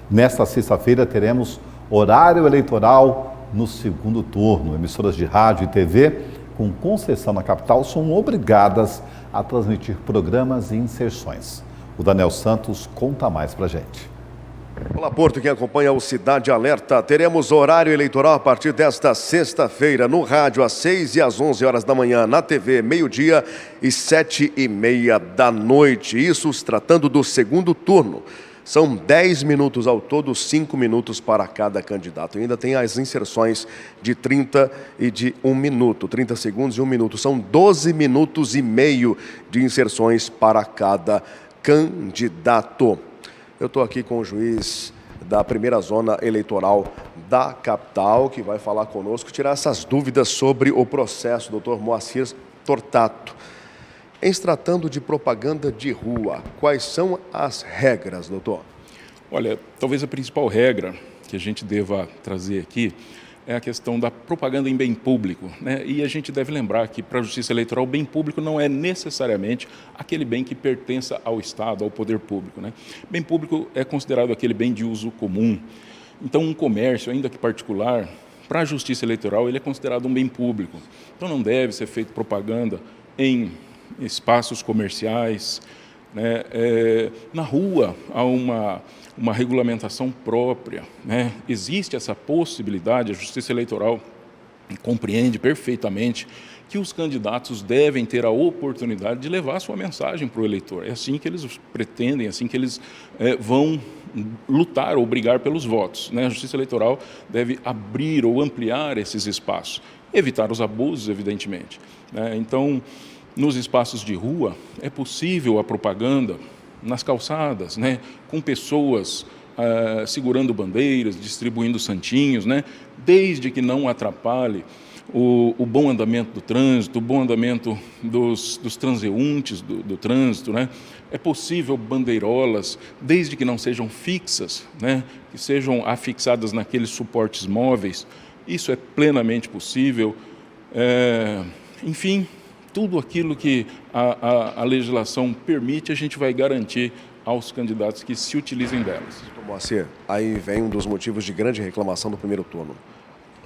Nesta sexta-feira teremos horário eleitoral no segundo turno. Emissoras de rádio e TV com concessão na capital são obrigadas a transmitir programas e inserções. O Daniel Santos conta mais pra gente. Olá, Porto, quem acompanha o Cidade Alerta. Teremos horário eleitoral a partir desta sexta-feira, no rádio às 6 e às 11 horas da manhã, na TV meio-dia e 7h30 da noite. Isso se tratando do segundo turno. São 10 minutos ao todo, 5 minutos para cada candidato. E ainda tem as inserções de 30 e de 1 minuto, 30 segundos e 1 minuto. São 12 minutos e meio de inserções para cada candidato. Eu estou aqui com o juiz da primeira zona eleitoral da capital, que vai falar conosco, tirar essas dúvidas sobre o processo, doutor Moacir Tortato. Em se tratando de propaganda de rua, quais são as regras, doutor? Olha, talvez a principal regra que a gente deva trazer aqui é a questão da propaganda em bem público, né? E a gente deve lembrar que para a Justiça Eleitoral, o bem público não é necessariamente aquele bem que pertença ao Estado, ao poder público, né? Bem público é considerado aquele bem de uso comum. Então, um comércio, ainda que particular, para a Justiça Eleitoral, ele é considerado um bem público. Então, não deve ser feita propaganda em espaços comerciais, né? Na rua há uma regulamentação própria, né? Existe essa possibilidade, a Justiça Eleitoral compreende perfeitamente que os candidatos devem ter a oportunidade de levar a sua mensagem para o eleitor. É assim que eles pretendem, é assim que eles vão lutar ou brigar pelos votos, né? A Justiça Eleitoral deve abrir ou ampliar esses espaços, evitar os abusos, evidentemente, né? Então, nos espaços de rua, é possível a propaganda nas calçadas, né, com pessoas segurando bandeiras, distribuindo santinhos, né, desde que não atrapalhe o bom andamento do trânsito, o bom andamento dos transeuntes do trânsito, né. É possível bandeirolas, desde que não sejam fixas, né, que sejam afixadas naqueles suportes móveis. Isso é plenamente possível. Enfim, tudo aquilo que a legislação permite, a gente vai garantir aos candidatos que se utilizem delas. Moacir, aí vem um dos motivos de grande reclamação do primeiro turno.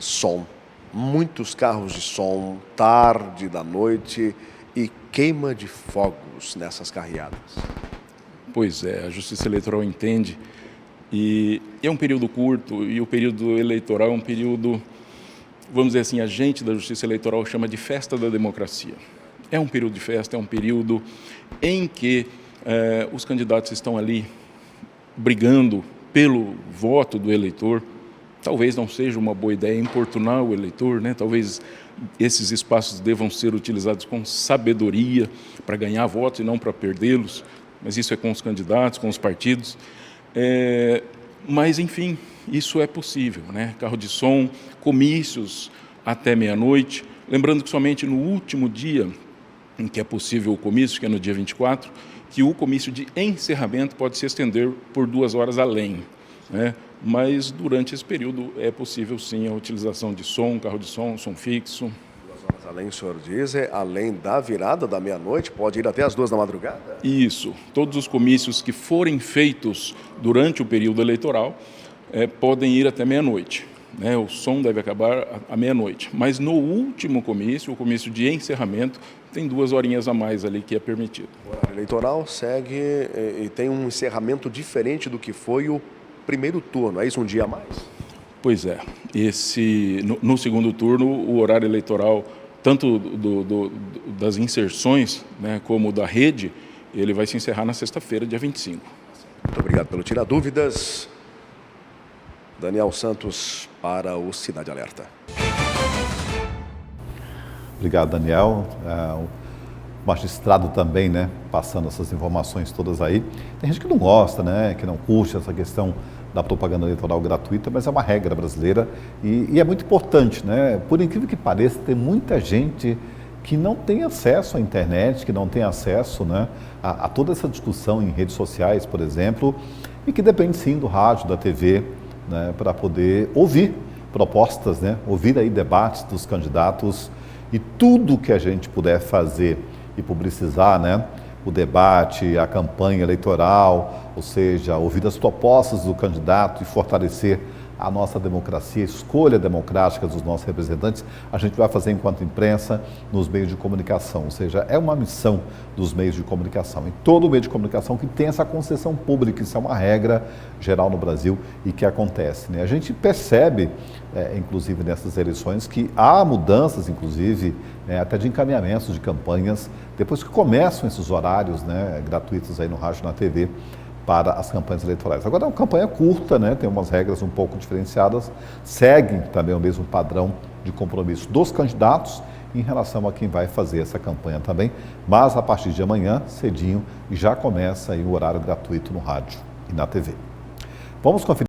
Som. Muitos carros de som, tarde da noite e queima de fogos nessas carreadas. Pois é, a Justiça Eleitoral entende e é um período curto e o período eleitoral é um período, vamos dizer assim, a gente da Justiça Eleitoral chama de festa da democracia. É um período de festa, é um período em que os candidatos estão ali brigando pelo voto do eleitor. Talvez não seja uma boa ideia importunar o eleitor, né? Talvez esses espaços devam ser utilizados com sabedoria para ganhar votos e não para perdê-los, mas isso é com os candidatos, com os partidos. Mas, enfim, isso é possível, né? Carro de som, comícios até meia-noite. Lembrando que somente no último dia em que é possível o comício, que é no dia 24, que o comício de encerramento pode se estender por 2 horas além, né? Mas durante esse período é possível sim a utilização de som, carro de som, som fixo. 2 horas além, o senhor diz, além da virada da meia-noite, pode ir até as 2 da madrugada? Isso, todos os comícios que forem feitos durante o período eleitoral podem ir até meia-noite. Né, o som deve acabar à meia-noite, mas no último comício, o comício de encerramento, tem 2 horinhas a mais ali que é permitido. O horário eleitoral segue e tem um encerramento diferente do que foi o primeiro turno, é isso, um dia a mais? Pois é, no segundo turno, o horário eleitoral, tanto das inserções, né, como da rede, ele vai se encerrar na sexta-feira, dia 25. Muito obrigado pelo tirar dúvidas. Daniel Santos para o Cidade Alerta. Obrigado, Daniel. O magistrado também, né, passando essas informações todas aí. Tem gente que não gosta, né, que não curte essa questão da propaganda eleitoral gratuita, mas é uma regra brasileira e é muito importante, né? Por incrível que pareça, tem muita gente que não tem acesso à internet, que não tem acesso, né, a toda essa discussão em redes sociais, por exemplo, e que depende sim do rádio, da TV, né, para poder ouvir propostas, né, ouvir aí debates dos candidatos e tudo que a gente puder fazer e publicizar, né, o debate, a campanha eleitoral, ou seja, ouvir as propostas do candidato e fortalecer a nossa democracia, a escolha democrática dos nossos representantes, a gente vai fazer enquanto imprensa nos meios de comunicação, ou seja, é uma missão dos meios de comunicação. Em todo meio de comunicação que tem essa concessão pública, isso é uma regra geral no Brasil e que acontece, né? A gente percebe, inclusive nessas eleições, que há mudanças, inclusive, até de encaminhamentos de campanhas, depois que começam esses horários, né, gratuitos aí no rádio e na TV, para as campanhas eleitorais. Agora é uma campanha curta, né? Tem umas regras um pouco diferenciadas, seguem também o mesmo padrão de compromisso dos candidatos em relação a quem vai fazer essa campanha também, mas a partir de amanhã, cedinho, já começa aí o horário gratuito no rádio e na TV. Vamos conferir